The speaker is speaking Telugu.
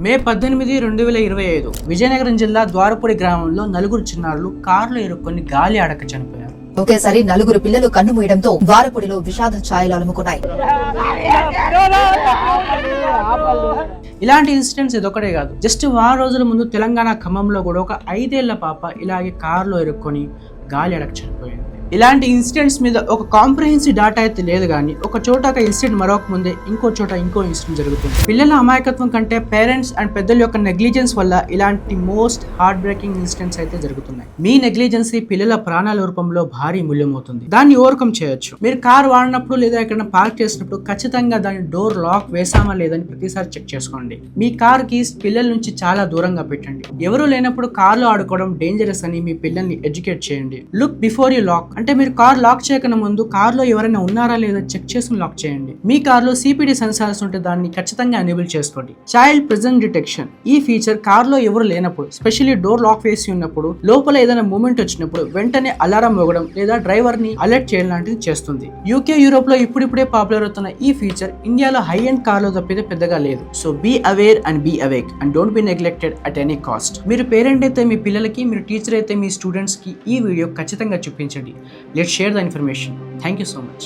మే 18, 2025 విజయనగరం జిల్లా ద్వారపూడి గ్రామంలో నలుగురు చిన్నారులు కారులో ఇరుక్కొని గాలి ఆడక చనిపోయారు. ఒకేసారి నలుగురు పిల్లలు కన్ను మూయడంతో ద్వారపూడిలో విషాద ఛాయలు అలుముకున్నాయి. ఇలాంటి ఇన్సిడెంట్స్ ఇదొకటే కాదు. జస్ట్ వారం రోజుల ముందు తెలంగాణ ఖమ్మంలో కూడా ఒక 5 ఏళ్ల పాప ఇలాగే కారులో ఇరుక్కొని గాలి ఆడక చనిపోయింది. ఇలాంటి ఇన్సిడెంట్స్ మీద ఒక కాంప్రహెన్సివ్ డాటా అయితే లేదు, కానీ ఒక చోట ఒక ఇన్సిడెంట్ మరొక ముందే ఇంకో చోట ఇంకో ఇన్సిడెంట్ జరుగుతుంది. పిల్లల అమాయకత్వం కంటే పేరెంట్స్ అండ్ పెద్దల యొక్క నెగ్లిజెన్స్ వల్ల ఇలాంటి మోస్ట్ హార్ట్ బ్రేకింగ్ ఇన్సిడెంట్స్ అయితే జరుగుతున్నాయి. మీ నెగ్లిజెన్సీ పిల్లల ప్రాణాల రూపంలో భారీ మూల్యం అవుతుంది. దాన్ని ఓవర్కమ్ చేయొచ్చు. మీరు కార్ వాడినప్పుడు లేదా ఎక్కడైనా పార్క్ చేసినప్పుడు ఖచ్చితంగా దాని డోర్ లాక్ వేసామా లేదని ప్రతిసారి చెక్ చేసుకోండి. మీ కార్ కీస్ పిల్లల నుంచి చాలా దూరంగా పెట్టండి. ఎవరు లేనప్పుడు కార్లో ఆడుకోవడం డేంజరస్ అని మీ పిల్లల్ని ఎడ్యుకేట్ చేయండి. లుక్ బిఫోర్ యూ లాక్ అంటే మీరు కార్ లాక్ చేయకన్నా ముందు కార్లో ఎవరైనా ఉన్నారా లేదా చెక్ చేసుకుని లాక్ చేయండి. మీ కార్లో CPD సెన్సార్స్ ఉంటే దాన్ని ఖచ్చితంగా ఎనేబుల్ చేసుకోండి. చైల్డ్ ప్రెజెన్స్ డిటెక్షన్ ఈ ఫీచర్ కార్లో ఎవరు లేనప్పుడు, స్పెషల్లీ డోర్ లాక్ వేసి ఉన్నప్పుడు, లోపల ఏదైనా మూమెంట్ వచ్చినప్పుడు వెంటనే అలారం మోగడం లేదా డ్రైవర్ ని అలర్ట్ చేయడం లాంటిది చేస్తుంది. UK, యూరోప్ లో ఇప్పుడిప్పుడే పాపులర్ అవుతున్న ఈ ఫీచర్ ఇండియాలో హై ఎండ్ కార్లో తప్పితే పెద్దగా లేదు. So be aware and be awake and don't be neglected at any cost. మీరు పేరెంట్ అయితే మీ పిల్లలకి, మీరు టీచర్ అయితే మీ స్టూడెంట్స్ కి ఈ వీడియో ఖచ్చితంగా చూపించండి. Let's share the information. Thank you so much.